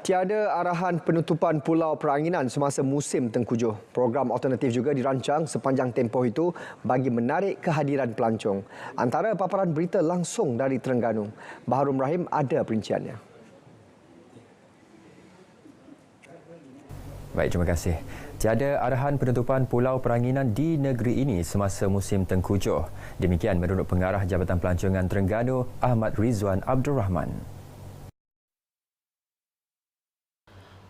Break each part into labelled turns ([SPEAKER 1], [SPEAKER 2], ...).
[SPEAKER 1] Tiada arahan penutupan Pulau Peranginan semasa musim tengkujuh. Program alternatif juga dirancang sepanjang tempoh itu bagi menarik kehadiran pelancong. Antara paparan berita langsung dari Terengganu, Baharum Rahim ada perinciannya.
[SPEAKER 2] Baik, terima kasih. Tiada arahan penutupan Pulau Peranginan di negeri ini semasa musim tengkujuh. Demikian menurut Pengarah Jabatan Pelancongan Terengganu, Ahmad Rizwan Abdul Rahman.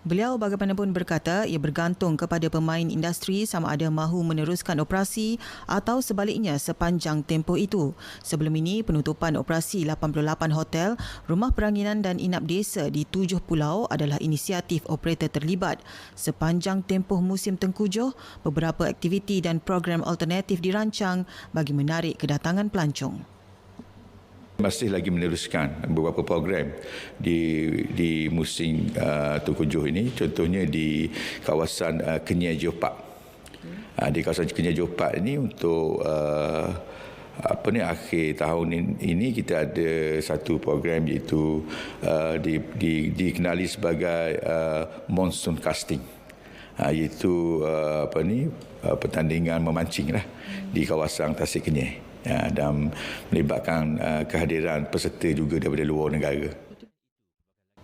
[SPEAKER 3] Beliau bagaimanapun berkata ia bergantung kepada pemain industri sama ada mahu meneruskan operasi atau sebaliknya sepanjang tempoh itu. Sebelum ini, penutupan operasi 88 hotel, rumah peranginan dan inap desa di 7 pulau adalah inisiatif operator terlibat. Sepanjang tempoh musim tengkujuh, beberapa aktiviti dan program alternatif dirancang bagi menarik kedatangan pelancong.
[SPEAKER 4] Masih lagi meneruskan beberapa program di musim tengkujuh ini, contohnya di kawasan Kenyai Geopark. Di kawasan Kenyai Geopark ini untuk akhir tahun ini kita ada satu program iaitu dikenali sebagai monsoon casting. Iaitu pertandingan memancing di kawasan Tasik Kenyai. Dan melibatkan kehadiran peserta juga daripada luar negara.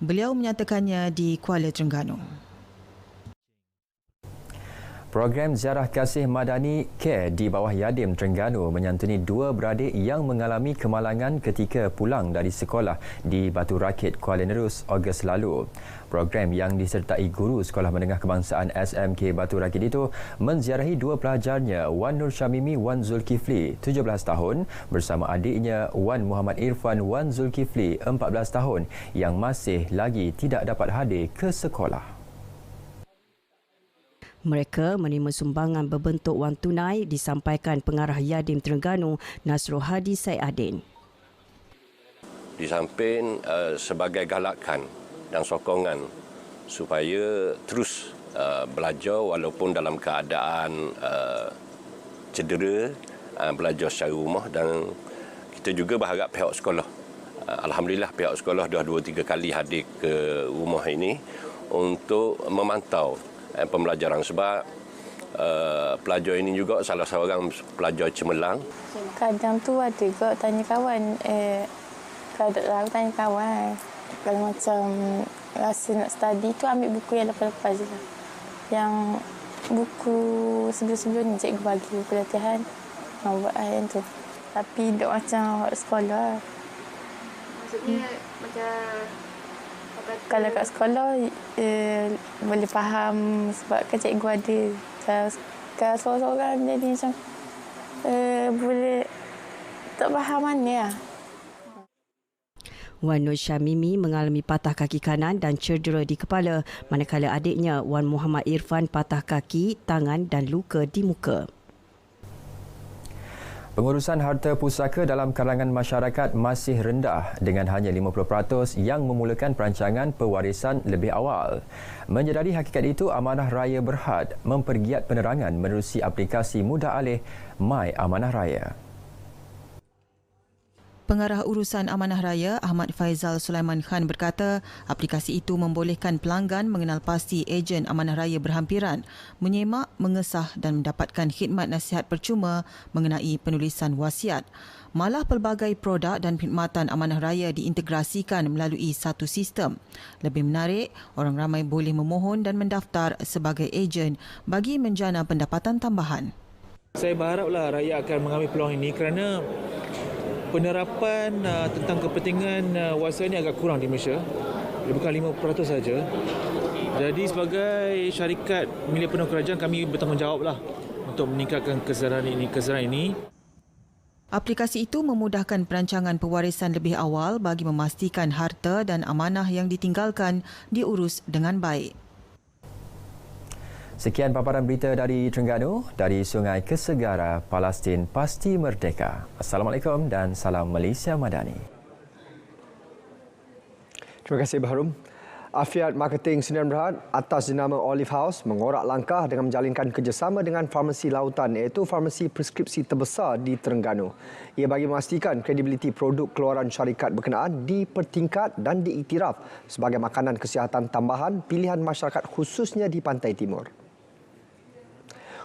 [SPEAKER 3] Beliau menyatakannya di Kuala Terengganu.
[SPEAKER 2] Program Ziarah Kasih Madani Care di bawah Yadim Terengganu menyantuni dua beradik yang mengalami kemalangan ketika pulang dari sekolah di Batu Rakit, Kuala Nerus Ogos lalu. Program yang disertai guru Sekolah Menengah Kebangsaan SMK Batu Rakit itu menziarahi dua pelajarnya Wan Nur Syamimi Wan Zulkifli 17 tahun bersama adiknya Wan Muhammad Irfan Wan Zulkifli 14 tahun yang masih lagi tidak dapat hadir ke sekolah.
[SPEAKER 5] Mereka menerima sumbangan berbentuk wang tunai disampaikan Pengarah Yadim Terengganu Nasrul Hadi Saidin.
[SPEAKER 6] Di samping sebagai galakan dan sokongan supaya terus belajar walaupun dalam keadaan cedera, belajar secara rumah, dan kita juga berharap pihak sekolah. Alhamdulillah pihak sekolah dah 2-3 kali hadir ke rumah ini untuk memantau pembelajaran sebab pelajar ini juga salah seorang pelajar cemerlang.
[SPEAKER 7] Kadang tu ada juga tanya kawan, kadang tanya kawan. Kalau macam rasa nak study tu ambil buku yang lepas-lepas je lah. Yang buku sebelum-sebelum ni cikgu bagi buku latihan, buat yang tu. Tapi tak macam sekolah. Maksudnya macam kalau kat sekolah boleh faham sebab kan cikgu ada. Kalau seorang-seorang jadi macam boleh tak faham mana lah.
[SPEAKER 5] Wan Nur Syamimi mengalami patah kaki kanan dan cedera di kepala, manakala adiknya Wan Muhammad Irfan patah kaki, tangan dan luka di muka.
[SPEAKER 2] Pengurusan harta pusaka dalam kalangan masyarakat masih rendah dengan hanya 50% yang memulakan perancangan pewarisan lebih awal. Menyedari hakikat itu, Amanah Raya Berhad mempergiat penerangan menerusi aplikasi mudah alih My Amanah Raya.
[SPEAKER 3] Pengarah Urusan Amanah Raya Ahmad Faizal Sulaiman Khan berkata aplikasi itu membolehkan pelanggan mengenal pasti ejen Amanah Raya berhampiran, menyemak, mengesah dan mendapatkan khidmat nasihat percuma mengenai penulisan wasiat. Malah pelbagai produk dan khidmatan Amanah Raya diintegrasikan melalui satu sistem. Lebih menarik, orang ramai boleh memohon dan mendaftar sebagai ejen bagi menjana pendapatan tambahan.
[SPEAKER 8] Saya berharaplah rakyat akan mengambil peluang ini kerana penerapan tentang kepentingan wasiat ini agak kurang di Malaysia. Bukan 50% saja. Jadi sebagai syarikat milik penuh kerajaan, kami bertanggungjawablah untuk meningkatkan kesedaran ini.
[SPEAKER 3] Aplikasi itu memudahkan perancangan pewarisan lebih awal bagi memastikan harta dan amanah yang ditinggalkan diurus dengan baik.
[SPEAKER 2] Sekian paparan berita dari Terengganu, dari Sungai Kesegara, Palestin pasti merdeka. Assalamualaikum dan salam Malaysia Madani.
[SPEAKER 1] Terima kasih Baharum. Afiat Marketing Sdn Bhd atas jenama Olive House mengorak langkah dengan menjalinkan kerjasama dengan farmasi lautan iaitu farmasi preskripsi terbesar di Terengganu. Ia bagi memastikan kredibiliti produk keluaran syarikat berkenaan dipertingkat dan diiktiraf sebagai makanan kesihatan tambahan pilihan masyarakat khususnya di Pantai Timur.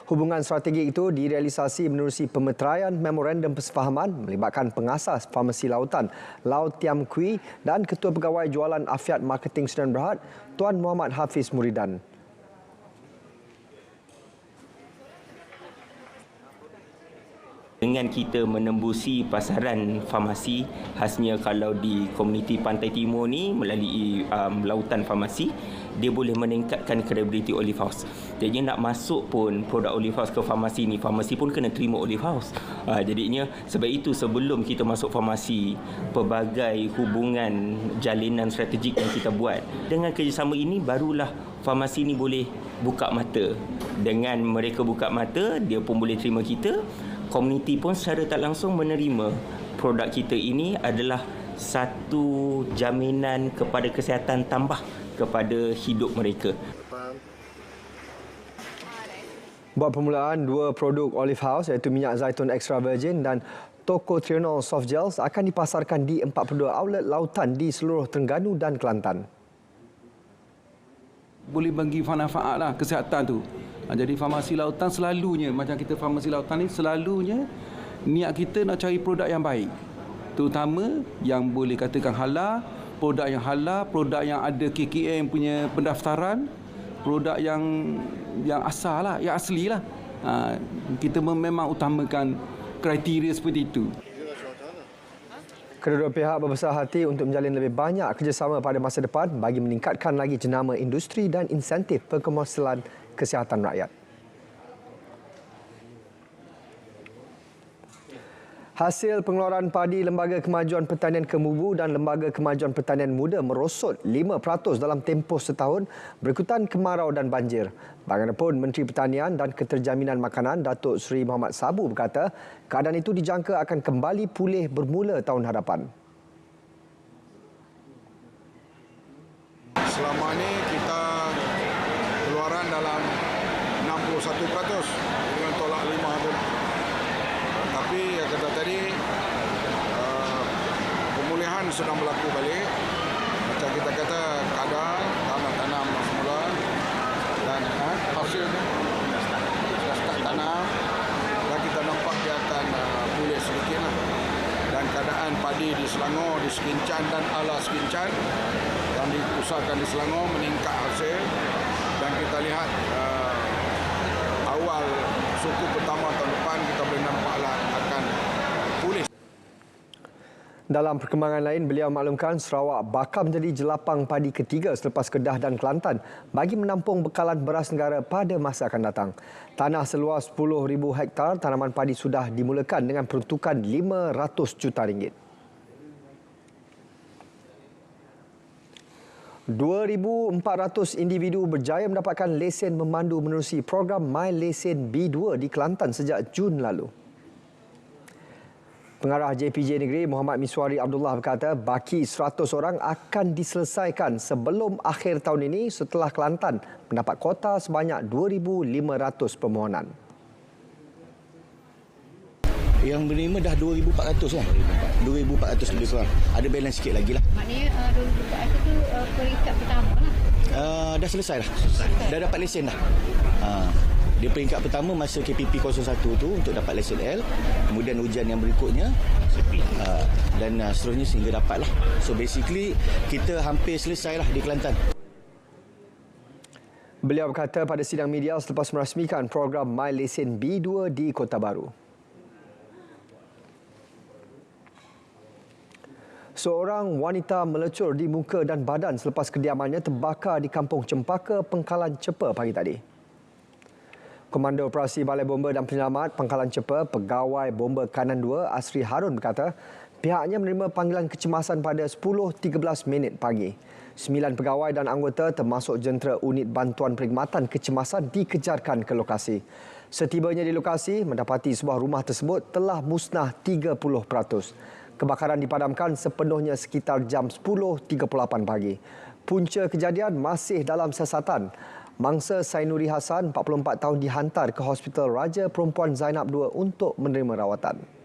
[SPEAKER 1] Hubungan strategik itu direalisasi menerusi pemeteraian memorandum persefahaman melibatkan pengasas farmasi lautan Lau Tiam Kui dan Ketua Pegawai Jualan Afiat Marketing Sdn Bhd Tuan Muhammad Hafiz Muridan.
[SPEAKER 9] Dengan kita menembusi pasaran farmasi, khasnya kalau di komuniti Pantai Timur ni melalui lautan farmasi, dia boleh meningkatkan kredibiliti Olive House. Jadi nak masuk pun produk Olive House ke farmasi ni, farmasi pun kena terima Olive House. Jadinya sebab itu sebelum kita masuk farmasi, pelbagai hubungan jalinan strategik yang kita buat. Dengan kerjasama ini barulah farmasi ni boleh buka mata. Dengan mereka buka mata, dia pun boleh terima kita. Komuniti pun secara tak langsung menerima produk kita ini adalah satu jaminan kepada kesihatan tambah kepada hidup mereka.
[SPEAKER 1] Buat permulaan, dua produk Olive House iaitu minyak zaitun extra virgin dan Tocotrienol soft gels akan dipasarkan di 42 outlet lautan di seluruh Terengganu dan Kelantan.
[SPEAKER 10] Boleh bagi manfaat lah kesihatan tu. Jadi farmasi lautan selalunya, macam kita farmasi lautan ni selalunya niat kita nak cari produk yang baik. Terutama yang boleh katakan halal, produk yang ada KKM punya pendaftaran, produk yang asal lah, yang asli lah. Kita memang utamakan kriteria seperti itu.
[SPEAKER 1] Kedua-dua pihak berbesar hati untuk menjalin lebih banyak kerjasama pada masa depan bagi meningkatkan lagi jenama industri dan insentif perkomersialan kesihatan rakyat. Hasil pengeluaran padi Lembaga Kemajuan Pertanian Kemubu dan Lembaga Kemajuan Pertanian Muda merosot 5% dalam tempoh setahun berikutan kemarau dan banjir. Bagaimanapun, Menteri Pertanian dan Keterjaminan Makanan Datuk Seri Muhammad Sabu berkata keadaan itu dijangka akan kembali pulih bermula tahun hadapan.
[SPEAKER 11] Selama ini kita keluaran dalam 61% dengan tolak 5 tu. Tapi yang kata tadi pemulihan sedang berlaku balik. Macam kita kata kadar tanah tanam semula dan hasil dah start tanam dan kita nampak dia akan pulih sedikit lah. Dan keadaan padi di Selangor, di Sekincan dan ala Sekincan yang diusahakan di Selangor meningkat hasil dan kita lihat awal suku pertama tahun depan kita boleh nampaklah akan pulih.
[SPEAKER 1] Dalam perkembangan lain, beliau maklumkan Sarawak bakal menjadi jelapang padi ketiga selepas Kedah dan Kelantan bagi menampung bekalan beras negara pada masa akan datang. Tanah seluas 10,000 hektar tanaman padi sudah dimulakan dengan peruntukan RM500 juta. 2,400 individu berjaya mendapatkan lesen memandu menerusi program My Lesen B2 di Kelantan sejak Jun lalu. Pengarah JPJ Negeri Muhammad Miswari Abdullah berkata baki 100 orang akan diselesaikan sebelum akhir tahun ini setelah Kelantan mendapat kuota sebanyak 2,500 permohonan.
[SPEAKER 12] Yang menerima dah 2,400 lah. 2,400 lebih kurang. Ada balance sikit lagi lah.
[SPEAKER 13] Maknanya 2,400 tu peringkat pertama lah?
[SPEAKER 12] Dah selesai dah. Dah dapat lesen dah. Dia peringkat pertama masa KPP 01 tu untuk dapat lesen L. Kemudian ujian yang berikutnya. Dan seterusnya sehingga dapat lah. So basically kita hampir selesai lah di Kelantan.
[SPEAKER 1] Beliau berkata pada sidang media selepas merasmikan program My Lesen B2 di Kota Baru. Seorang wanita melecur di muka dan badan selepas kediamannya terbakar di Kampung Cempaka, Pangkalan Cepa pagi tadi. Komando Operasi Balai Bomba dan Penyelamat Pangkalan Cepa, Pegawai Bomba Kanan 2 Asri Harun berkata pihaknya menerima panggilan kecemasan pada 10.13 pagi. 9 pegawai dan anggota termasuk jentera unit bantuan perkhidmatan kecemasan dikejarkan ke lokasi. Setibanya di lokasi, mendapati sebuah rumah tersebut telah musnah 30%. Kebakaran dipadamkan sepenuhnya sekitar jam 10.38 pagi. Punca kejadian masih dalam siasatan. Mangsa Sainuri Hassan, 44 tahun, dihantar ke Hospital Raja Perempuan Zainab II untuk menerima rawatan.